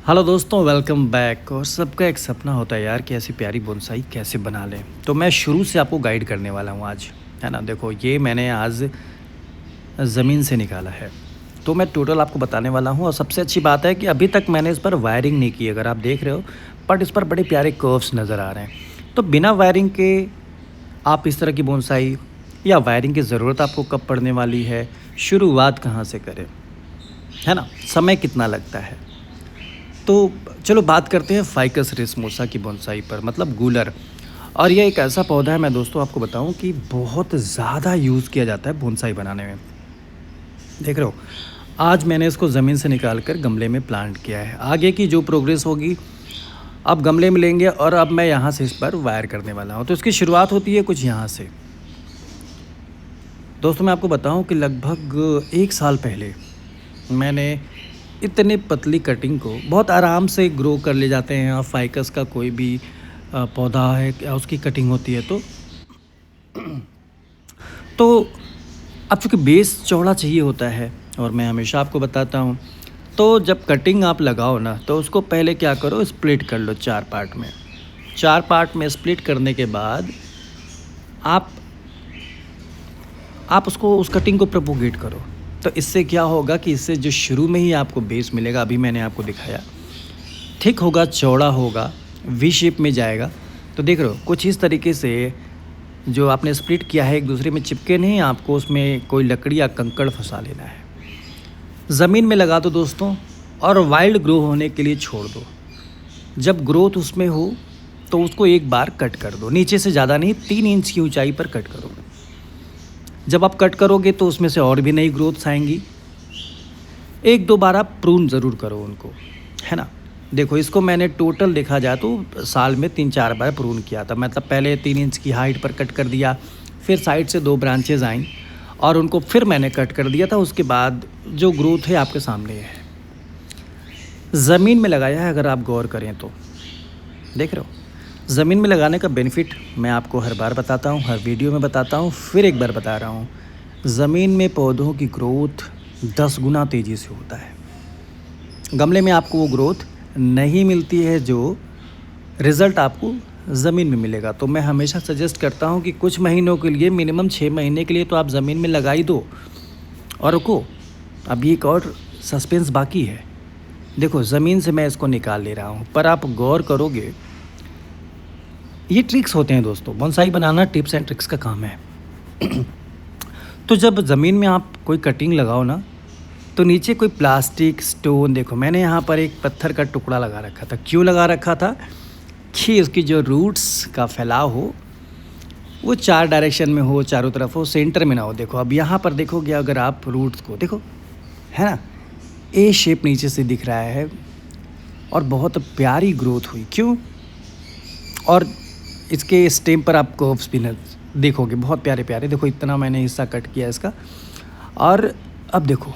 Hello दोस्तों, welcome back. और सबका एक सपना होता है यार कि ऐसी प्यारी बोनसाई कैसे बना लें। तो मैं शुरू से आपको गाइड करने वाला हूँ आज, है ना। देखो, ये मैंने आज ज़मीन से निकाला है, तो मैं टोटल आपको बताने वाला हूँ। और सबसे अच्छी बात है कि अभी तक मैंने इस पर वायरिंग नहीं की, अगर आप देख रहे हो, बट इस पर बड़े प्यारे कर्व्स नज़र आ रहे हैं। तो बिना वायरिंग के आप इस तरह की बोनसाई, या वायरिंग की ज़रूरत आपको कब पड़ने वाली है, शुरुआत कहाँ से करें, है ना, समय कितना लगता है। तो चलो बात करते हैं फाइकस रेसमोसा की बोनसाई पर, मतलब गूलर। और ये एक ऐसा पौधा है, मैं दोस्तों आपको बताऊं कि बहुत ज़्यादा यूज़ किया जाता है बोनसाई बनाने में। देख रहे हो, आज मैंने इसको ज़मीन से निकाल कर गमले में प्लांट किया है। आगे की जो प्रोग्रेस होगी अब गमले में लेंगे, और अब मैं यहाँ से इस पर वायर करने वाला हूँ। तो इसकी शुरुआत होती है कुछ यहाँ से। दोस्तों मैं आपको बताऊं कि लगभग 1 साल पहले मैंने इतने पतली कटिंग को बहुत आराम से ग्रो कर ले जाते हैं। और फाइकस का कोई भी पौधा है, क्या उसकी कटिंग होती है, तो अब चूँकि बेस चौड़ा चाहिए होता है, और मैं हमेशा आपको बताता हूँ, तो जब कटिंग आप लगाओ ना, तो उसको पहले क्या करो, स्प्लिट कर लो 4 पार्ट में। 4 पार्ट में स्प्लिट करने के बाद आप उसको, उस कटिंग को प्रोपोगेट करो। तो इससे क्या होगा कि इससे जो शुरू में ही आपको बेस मिलेगा, अभी मैंने आपको दिखाया, थिक होगा, चौड़ा होगा, वी शेप में जाएगा। तो देख रहे हो, कुछ इस तरीके से जो आपने स्प्लिट किया है एक दूसरे में चिपके नहीं, आपको उसमें कोई लकड़ी या कंकड़ फंसा लेना है। ज़मीन में लगा दो दोस्तों, और वाइल्ड ग्रो होने के लिए छोड़ दो। जब ग्रोथ उसमें हो तो उसको एक बार कट कर दो, नीचे से ज़्यादा नहीं, 3 इंच की ऊंचाई पर कट करो। जब आप कट करोगे तो उसमें से और भी नई ग्रोथ्स आएंगी। 1-2 बार आप प्रून ज़रूर करो उनको, है ना। देखो, इसको मैंने टोटल देखा जाए तो साल में 3-4 बार प्रून किया था। मतलब पहले 3 इंच की हाइट पर कट कर दिया, फिर साइड से 2 ब्रांचेज आईं और उनको फिर मैंने कट कर दिया था। उसके बाद जो ग्रोथ है आपके सामने है। ज़मीन में लगाया है, अगर आप गौर करें तो देख रहे हो। ज़मीन में लगाने का बेनिफिट मैं आपको हर बार बताता हूँ, हर वीडियो में बताता हूँ, फिर एक बार बता रहा हूँ। ज़मीन में पौधों की ग्रोथ 10 गुना तेज़ी से होता है। गमले में आपको वो ग्रोथ नहीं मिलती है जो रिज़ल्ट आपको ज़मीन में मिलेगा। तो मैं हमेशा सजेस्ट करता हूँ कि कुछ महीनों के लिए, मिनिमम 6 महीने के लिए तो आप ज़मीन में लगा ही दो और रुको। अभी एक और सस्पेंस बाकी है। देखो, ज़मीन से मैं इसको निकाल ले रहा हूँ, पर आप गौर करोगे, ये ट्रिक्स होते हैं दोस्तों। Bonsai banana tips and tricks का काम है। तो जब ज़मीन में आप कोई कटिंग लगाओ ना, तो नीचे कोई प्लास्टिक, स्टोन, देखो मैंने यहाँ पर एक पत्थर का टुकड़ा लगा रखा था। क्यों लगा रखा था? कि उसकी जो रूट्स का फैलाव हो वो 4 डायरेक्शन में हो, चारों तरफ हो, सेंटर में ना हो। देखो, अब यहाँ पर देखोगे अगर आप रूट्स को देखो, है ना, ए शेप नीचे से दिख रहा है और बहुत प्यारी ग्रोथ हुई। क्यों? और इसके स्टेम पर आप कर्व्स भी देखोगे, बहुत प्यारे प्यारे। देखो, इतना मैंने हिस्सा कट किया इसका। और अब देखो,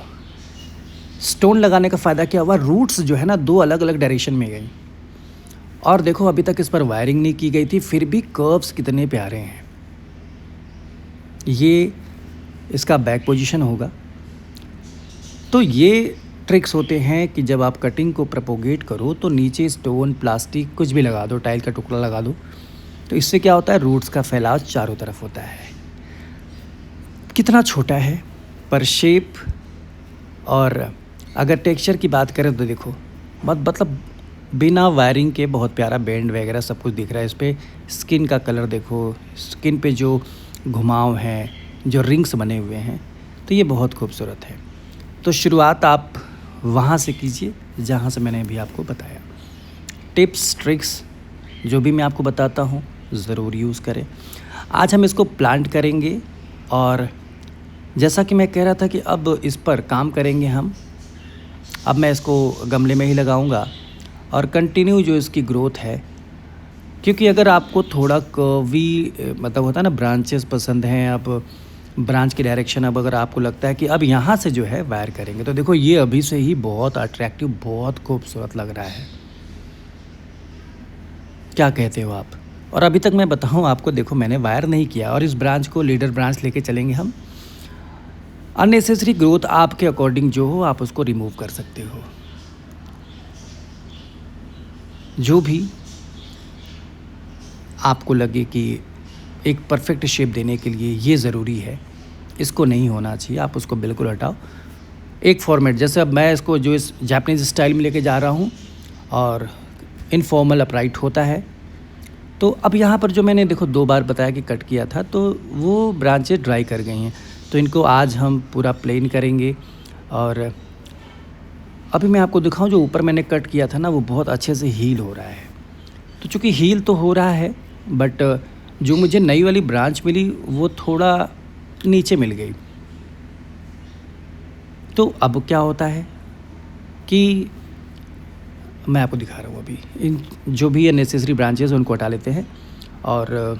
स्टोन लगाने का फ़ायदा क्या हुआ, रूट्स जो है ना 2 अलग अलग डायरेक्शन में गई। और देखो, अभी तक इस पर वायरिंग नहीं की गई थी, फिर भी कर्व्स कितने प्यारे हैं। ये इसका बैक पोजीशन होगा। तो ये ट्रिक्स होते हैं कि जब आप कटिंग को प्रोपोगेट करो तो नीचे स्टोन, प्लास्टिक कुछ भी लगा दो, टाइल का टुकड़ा लगा दो। तो इससे क्या होता है, रूट्स का फैलाव चारों तरफ होता है। कितना छोटा है पर शेप, और अगर टेक्सचर की बात करें तो देखो, मतलब बिना वायरिंग के बहुत प्यारा बेंड वगैरह सब कुछ दिख रहा है इस पर। स्किन का कलर देखो, स्किन पे जो घुमाव हैं, जो रिंग्स बने हुए हैं, तो ये बहुत खूबसूरत है। तो शुरुआत आप वहाँ से कीजिए जहाँ से मैंने अभी आपको बताया। टिप्स ट्रिक्स जो भी मैं आपको बताता हूँ ज़रूर यूज़ करें। आज हम इसको प्लांट करेंगे, और जैसा कि मैं कह रहा था कि अब इस पर काम करेंगे हम। अब मैं इसको गमले में ही लगाऊंगा और कंटिन्यू जो इसकी ग्रोथ है, क्योंकि अगर आपको थोड़ा कर्वी, मतलब होता है ना, ब्रांचेस पसंद हैं, अब ब्रांच की डायरेक्शन, अब अगर आपको लगता है कि अब यहाँ से जो है वायर करेंगे, तो देखो ये अभी से ही बहुत अट्रैक्टिव, बहुत खूबसूरत लग रहा है। क्या कहते हो आप? और अभी तक मैं बताऊँ आपको, देखो मैंने वायर नहीं किया, और इस ब्रांच को लीडर ब्रांच लेके चलेंगे हम। अननेसेसरी ग्रोथ आपके अकॉर्डिंग जो हो आप उसको रिमूव कर सकते हो। जो भी आपको लगे कि एक परफेक्ट शेप देने के लिए ये ज़रूरी है, इसको नहीं होना चाहिए, आप उसको बिल्कुल हटाओ। एक फॉर्मेट जैसे अब मैं इसको जो इस जापानीज़ स्टाइल में लेके जा रहा हूँ और इनफॉर्मल अपराइट होता है। तो अब यहाँ पर जो मैंने देखो 2 बार बताया कि कट किया था, तो वो ब्रांचें ड्राई कर गई हैं। तो इनको आज हम पूरा प्लेन करेंगे। और अभी मैं आपको दिखाऊं, जो ऊपर मैंने कट किया था ना, वो बहुत अच्छे से हील हो रहा है। तो चूँकि हील तो हो रहा है, बट जो मुझे नई वाली ब्रांच मिली वो थोड़ा नीचे मिल गई। तो अब क्या होता है कि मैं आपको दिखा रहा हूँ अभी इन जो भी अननेसेसरी ब्रांचेस उनको हटा लेते हैं। और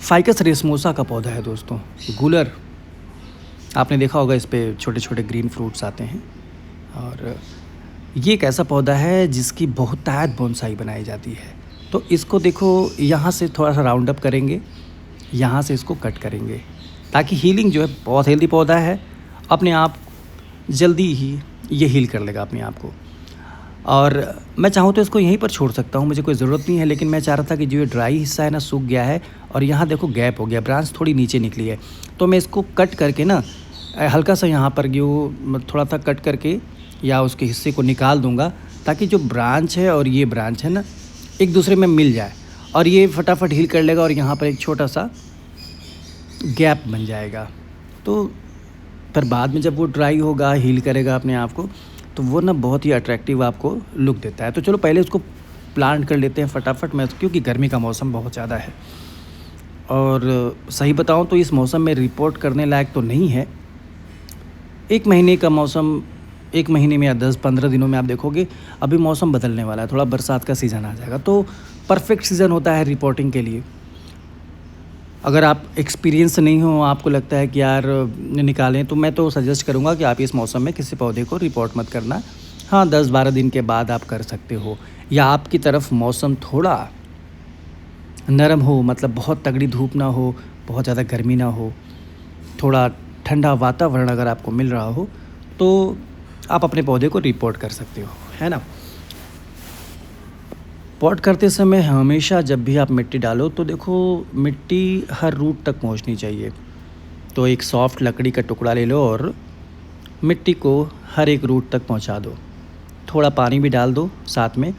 फाइकस रेसमोसा का पौधा है दोस्तों, गुलर, आपने देखा होगा इस पे छोटे छोटे ग्रीन फ्रूट्स आते हैं। और ये एक ऐसा पौधा है जिसकी बहुतायत बोनसाई बनाई जाती है। तो इसको देखो, यहाँ से थोड़ा सा राउंड अप करेंगे, यहाँ से इसको कट करेंगे, ताकि हीलिंग जो है, बहुत हेल्दी पौधा है, अपने आप जल्दी ही ये हील कर लेगा अपने आप को। और मैं चाहूँ तो इसको यहीं पर छोड़ सकता हूँ, मुझे कोई ज़रूरत नहीं है, लेकिन मैं चाह रहा था कि जो ये ड्राई हिस्सा है ना, सूख गया है और यहाँ देखो गैप हो गया, ब्रांच थोड़ी नीचे निकली है। तो मैं इसको कट करके ना हल्का सा यहाँ पर जो थोड़ा सा कट करके या उसके हिस्से को निकाल दूँगा, ताकि जो ब्रांच है और ये ब्रांच है ना, एक दूसरे में मिल जाए और ये फटाफट हील कर लेगा और यहाँ पर एक छोटा सा गैप बन जाएगा। तो पर बाद में जब वो ड्राई होगा, हील करेगा अपने आप को, तो वो ना बहुत ही अट्रैक्टिव आपको लुक देता है। तो चलो पहले उसको प्लांट कर लेते हैं फटाफट में, क्योंकि गर्मी का मौसम बहुत ज़्यादा है। और सही बताऊं तो इस मौसम में रिपोर्ट करने लायक तो नहीं है। 1 महीने का मौसम, 1 महीने में या 10-15 दिनों में आप देखोगे अभी मौसम बदलने वाला है, थोड़ा बरसात का सीज़न आ जाएगा, तो परफेक्ट सीज़न होता है रिपोर्टिंग के लिए। अगर आप एक्सपीरियंस नहीं हो, आपको लगता है कि यार निकालें, तो मैं तो सजेस्ट करूँगा कि आप इस मौसम में किसी पौधे को रिपोर्ट मत करना। हाँ, 10-12 दिन के बाद आप कर सकते हो, या आपकी तरफ मौसम थोड़ा नरम हो, मतलब बहुत तगड़ी धूप ना हो, बहुत ज़्यादा गर्मी ना हो, थोड़ा ठंडा वातावरण अगर आपको मिल रहा हो, तो आप अपने पौधे को रिपोर्ट कर सकते हो, है ना। पॉट करते समय हमेशा जब भी आप मिट्टी डालो, तो देखो मिट्टी हर रूट तक पहुंचनी चाहिए। तो एक सॉफ्ट लकड़ी का टुकड़ा ले लो और मिट्टी को हर एक रूट तक पहुंचा दो। थोड़ा पानी भी डाल दो साथ में।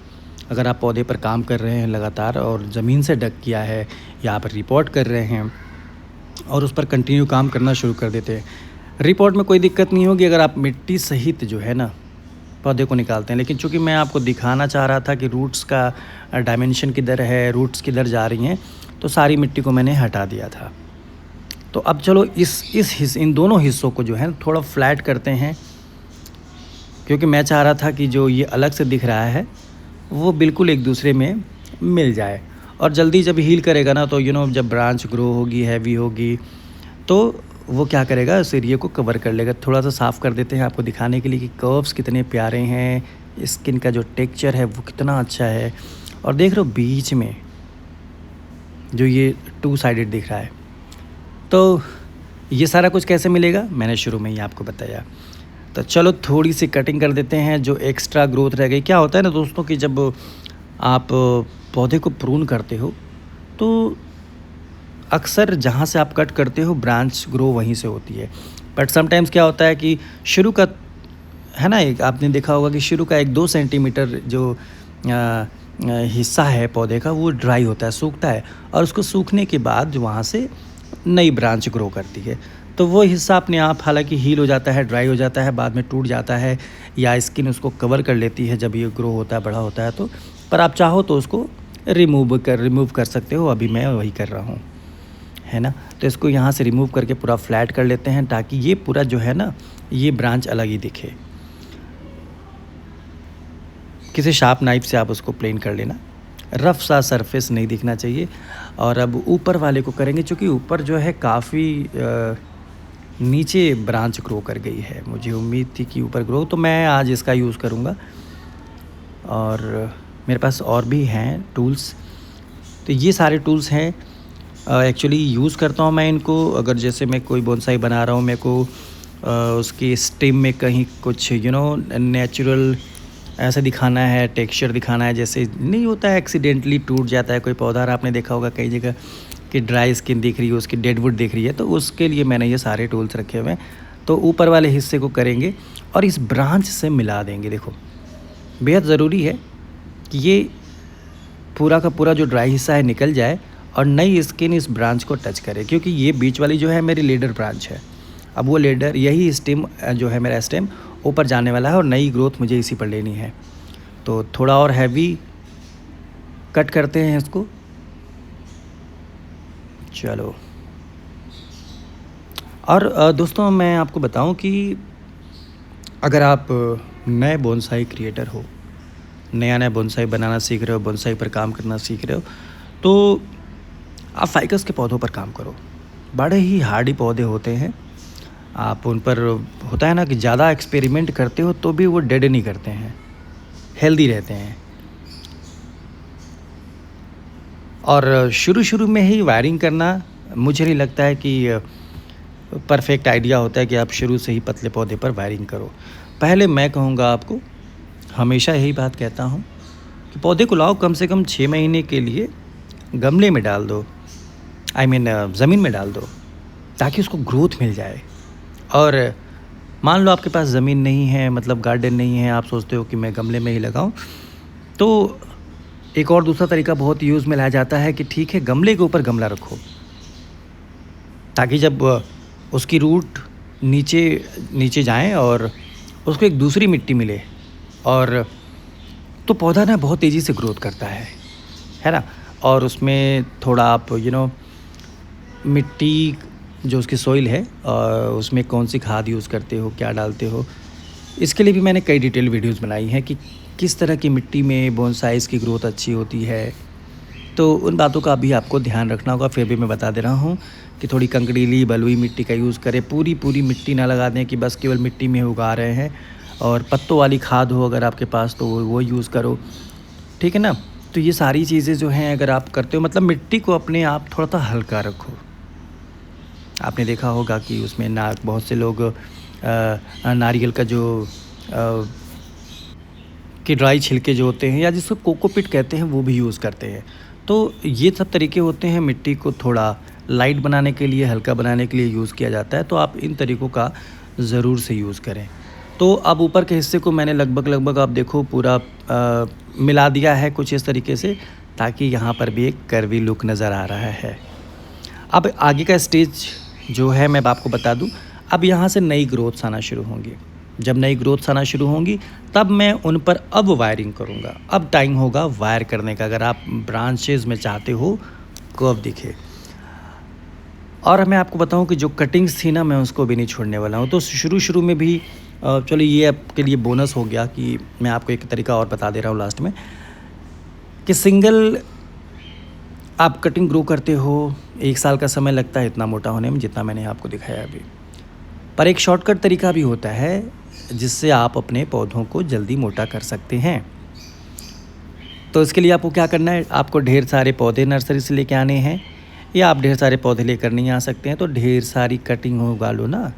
अगर आप पौधे पर काम कर रहे हैं लगातार और ज़मीन से ढक किया है, या आप रिपोर्ट कर रहे हैं और उस पर कंटिन्यू काम करना शुरू कर देते हैं, रिपोर्ट में कोई दिक्कत नहीं होगी अगर आप मिट्टी सहित जो है ना पौधे को निकालते हैं। लेकिन चूंकि मैं आपको दिखाना चाह रहा था कि रूट्स का डायमेंशन किधर है, रूट्स किधर जा रही हैं, तो सारी मिट्टी को मैंने हटा दिया था। तो अब चलो इन दोनों हिस्सों को जो है थोड़ा फ्लैट करते हैं, क्योंकि मैं चाह रहा था कि जो ये अलग से दिख रहा है वो बिल्कुल एक दूसरे में मिल जाए। और जल्दी जब हील करेगा ना, तो जब ब्रांच ग्रो होगी, हैवी होगी, तो वो क्या करेगा, उस एरिया को कवर कर लेगा। थोड़ा सा साफ़ कर देते हैं आपको दिखाने के लिए कि कर्व्स कितने प्यारे हैं, स्किन का जो टेक्सचर है वो कितना अच्छा है। और देख रहे हो बीच में जो ये 2 साइडेड दिख रहा है, तो ये सारा कुछ कैसे मिलेगा, मैंने शुरू में ही आपको बताया। तो चलो थोड़ी सी कटिंग कर देते हैं, जो एक्स्ट्रा ग्रोथ रह गई। क्या होता है ना दोस्तों कि जब आप पौधे को प्रून करते हो, तो अक्सर जहाँ से आप कट करते हो ब्रांच ग्रो वहीं से होती है। बट समटाइम्स क्या होता है कि शुरू का है ना, एक आपने देखा होगा कि शुरू का 1-2 सेंटीमीटर जो हिस्सा है पौधे का, वो ड्राई होता है, सूखता है, और उसको सूखने के बाद वहाँ से नई ब्रांच ग्रो करती है। तो वो हिस्सा अपने आप हालांकि हील हो जाता है, ड्राई हो जाता है, बाद में टूट जाता है, या स्किन उसको कवर कर लेती है जब ये ग्रो होता है, बड़ा होता है। तो पर आप चाहो तो उसको रिमूव कर सकते हो। अभी मैं वही कर रहा हूँ, है ना। तो इसको यहाँ से रिमूव करके पूरा फ्लैट कर लेते हैं, ताकि ये पूरा जो है ना, ये ब्रांच अलग ही दिखे। किसी शार्प नाइफ से आप उसको प्लेन कर लेना, रफ सा सरफेस नहीं दिखना चाहिए। और अब ऊपर वाले को करेंगे, क्योंकि ऊपर जो है काफ़ी नीचे ब्रांच ग्रो कर गई है। मुझे उम्मीद थी कि ऊपर ग्रो, तो मैं आज इसका यूज़ करूँगा। और मेरे पास और भी हैं टूल्स, तो ये सारे टूल्स हैं। एक्चुअली यूज़ करता हूँ मैं इनको, अगर जैसे मैं कोई बोनसाई बना रहा हूँ, मेरे को उसकी स्टेम में कहीं कुछ नेचुरल ऐसे दिखाना है, टेक्सचर दिखाना है, जैसे नहीं होता है एक्सीडेंटली टूट जाता है कोई पौधा। और आपने देखा होगा कई जगह कि ड्राई स्किन दिख रही है, उसकी डेडवुड दिख रही है, तो उसके लिए मैंने ये सारे टूल्स रखे हुए हैं। तो ऊपर वाले हिस्से को करेंगे और इस ब्रांच से मिला देंगे। देखो बेहद ज़रूरी है कि ये पूरा का पूरा जो ड्राई हिस्सा है निकल जाए और नई स्किन इस ब्रांच को टच करे, क्योंकि ये बीच वाली जो है मेरी लीडर ब्रांच है। अब वो लीडर यही स्टेम जो है मेरा स्टेम ऊपर जाने वाला है और नई ग्रोथ मुझे इसी पर लेनी है। तो थोड़ा और हैवी कट करते हैं इसको। चलो, और दोस्तों मैं आपको बताऊं कि अगर आप नए बोनसाई क्रिएटर हो, नया बोनसाई बनाना सीख रहे हो, बोनसाई पर काम करना सीख रहे हो, तो आप फाइकस के पौधों पर काम करो। बड़े ही हार्डी पौधे होते हैं, आप उन पर होता है ना कि ज़्यादा एक्सपेरिमेंट करते हो तो भी वो डेड नहीं करते हैं, हेल्दी रहते हैं। और शुरू में ही वायरिंग करना मुझे नहीं लगता है कि परफेक्ट आइडिया होता है कि आप शुरू से ही पतले पौधे पर वायरिंग करो। पहले मैं कहूँगा आपको, हमेशा यही बात कहता हूँ कि पौधे को लाओ, कम से कम 6 महीने के लिए गमले में डाल दो, ज़मीन में डाल दो, ताकि उसको ग्रोथ मिल जाए। और मान लो आपके पास ज़मीन नहीं है, मतलब गार्डन नहीं है, आप सोचते हो कि मैं गमले में ही लगाऊं, तो एक और दूसरा तरीका बहुत यूज़ में लाया जाता है कि ठीक है गमले के ऊपर गमला रखो, ताकि जब उसकी रूट नीचे जाएं और उसको एक दूसरी मिट्टी मिले, और तो पौधा ना बहुत तेज़ी से ग्रोथ करता है ना। और उसमें थोड़ा आप मिट्टी जो उसकी सॉइल है उसमें कौन सी खाद यूज़ करते हो, क्या डालते हो, इसके लिए भी मैंने कई डिटेल वीडियोस बनाई हैं कि किस तरह की मिट्टी में बोनसाइज़ की ग्रोथ अच्छी होती है। तो उन बातों का भी आपको ध्यान रखना होगा। फिर भी मैं बता दे रहा हूँ कि थोड़ी कंकड़ीली बलुई मिट्टी का यूज़ करें। पूरी मिट्टी ना लगा दें कि बस केवल मिट्टी में उगा रहे हैं। और पत्तों वाली खाद हो अगर आपके पास तो वो यूज़ करो, ठीक है ना। तो ये सारी चीज़ें जो हैं अगर आप करते हो, मतलब मिट्टी को अपने आप थोड़ा सा हल्का रखो। आपने देखा होगा कि उसमें बहुत से लोग नारियल का जो कि ड्राई छिलके जो होते हैं या जिसको कोकोपीट कहते हैं वो भी यूज़ करते हैं। तो ये सब तरीके होते हैं मिट्टी को थोड़ा लाइट बनाने के लिए, हल्का बनाने के लिए यूज़ किया जाता है। तो आप इन तरीक़ों का ज़रूर से यूज़ करें। तो अब ऊपर के हिस्से को मैंने लगभग आप देखो पूरा मिला दिया है कुछ इस तरीके से, ताकि यहाँ पर भी एक कर्वी लुक नज़र आ रहा है। अब आगे का स्टेज जो है मैं आपको बता दूं, अब यहाँ से नई ग्रोथ्स आना शुरू होंगी। जब नई ग्रोथ्स आना शुरू होंगी तब मैं उन पर अब वायरिंग करूँगा। अब टाइम होगा वायर करने का, अगर आप ब्रांचेज़ में चाहते हो कर्व दिखे। और मैं आपको बताऊं कि जो कटिंग्स थी ना, मैं उसको भी नहीं छोड़ने वाला हूं। तो शुरू में भी चलो ये आपके लिए बोनस हो गया कि मैं आपको एक तरीका और बता दे रहा हूँ लास्ट में, कि सिंगल आप कटिंग ग्रो करते हो, 1 साल का समय लगता है इतना मोटा होने में जितना मैंने आपको दिखाया अभी। पर एक शॉर्टकट तरीका भी होता है जिससे आप अपने पौधों को जल्दी मोटा कर सकते हैं। तो इसके लिए आपको क्या करना है, आपको ढेर सारे पौधे नर्सरी से लेके आने हैं, या आप ढेर सारे पौधे लेकर नहीं आ सकते हैं तो ढेर सारी कटिंग उगा लो ना,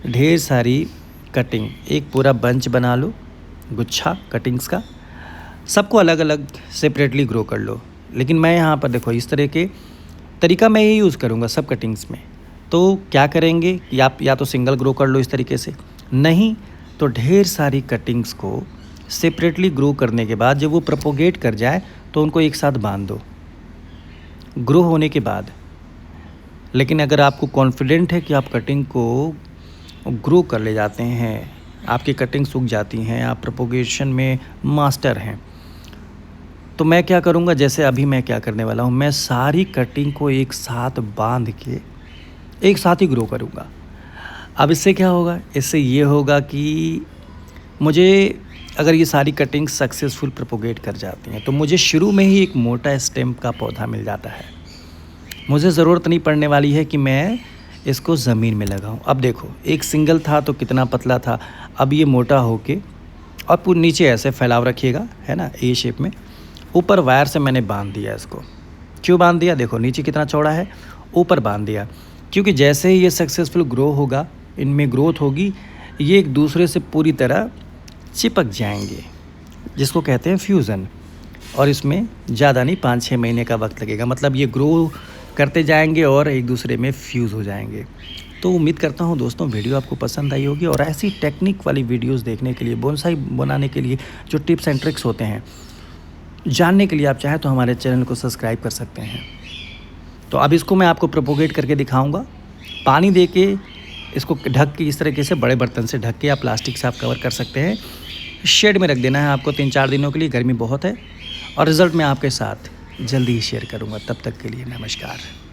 ढेर सारी कटिंग, एक पूरा बंच बना लो, गुच्छा कटिंग्स का, सबको अलग अलग सेपरेटली ग्रो कर लो। लेकिन मैं यहाँ पर देखो इस तरह के तरीका मैं ये यूज़ करूँगा सब कटिंग्स में। तो क्या करेंगे कि आप या तो सिंगल ग्रो कर लो इस तरीके से, नहीं तो ढेर सारी कटिंग्स को सेपरेटली ग्रो करने के बाद जब वो प्रोपोगेट कर जाए तो उनको एक साथ बांध दो ग्रो होने के बाद। लेकिन अगर आपको कॉन्फिडेंट है कि आप कटिंग को ग्रो कर ले जाते हैं, आपकी कटिंग सूख जाती हैं, आप प्रोपोगेशन में मास्टर हैं, तो मैं क्या करूँगा, जैसे अभी मैं क्या करने वाला हूँ, मैं सारी कटिंग को एक साथ बांध के एक साथ ही ग्रो करूँगा। अब इससे क्या होगा, इससे ये होगा कि मुझे अगर ये सारी कटिंग सक्सेसफुल प्रोपोगेट कर जाती हैं तो मुझे शुरू में ही एक मोटा स्टेम का पौधा मिल जाता है। मुझे ज़रूरत नहीं पड़ने वाली है कि मैं इसको ज़मीन में लगाऊं। अब देखो एक सिंगल था तो कितना पतला था, अब ये मोटा होके और पूरे नीचे ऐसे फैलाव रखिएगा, है ना, ए शेप में। ऊपर वायर से मैंने बांध दिया इसको। क्यों बांध दिया, देखो नीचे कितना चौड़ा है, ऊपर बांध दिया क्योंकि जैसे ही ये सक्सेसफुल ग्रो होगा, इनमें ग्रोथ होगी, ये एक दूसरे से पूरी तरह चिपक जाएंगे, जिसको कहते हैं फ्यूज़न। और इसमें ज़्यादा नहीं 5-6 महीने का वक्त लगेगा, मतलब ये ग्रो करते जाएंगे और एक दूसरे में फ्यूज़ हो जाएंगे। तो उम्मीद करता हूँ दोस्तों वीडियो आपको पसंद आई होगी, और ऐसी टेक्निक वाली वीडियोस देखने के लिए, बोनसाई बनाने के लिए जो टिप्स एंड ट्रिक्स होते हैं जानने के लिए आप चाहें तो हमारे चैनल को सब्सक्राइब कर सकते हैं। तो अब इसको मैं आपको प्रोपोगेट करके दिखाऊंगा। पानी दे के इसको ढक के, इस तरीके से बड़े बर्तन से ढक के, या प्लास्टिक से आप कवर कर सकते हैं। शेड में रख देना है आपको 3-4 दिनों के लिए, गर्मी बहुत है। और रिज़ल्ट मैं आपके साथ जल्दी ही शेयर करूँगा। तब तक के लिए नमस्कार।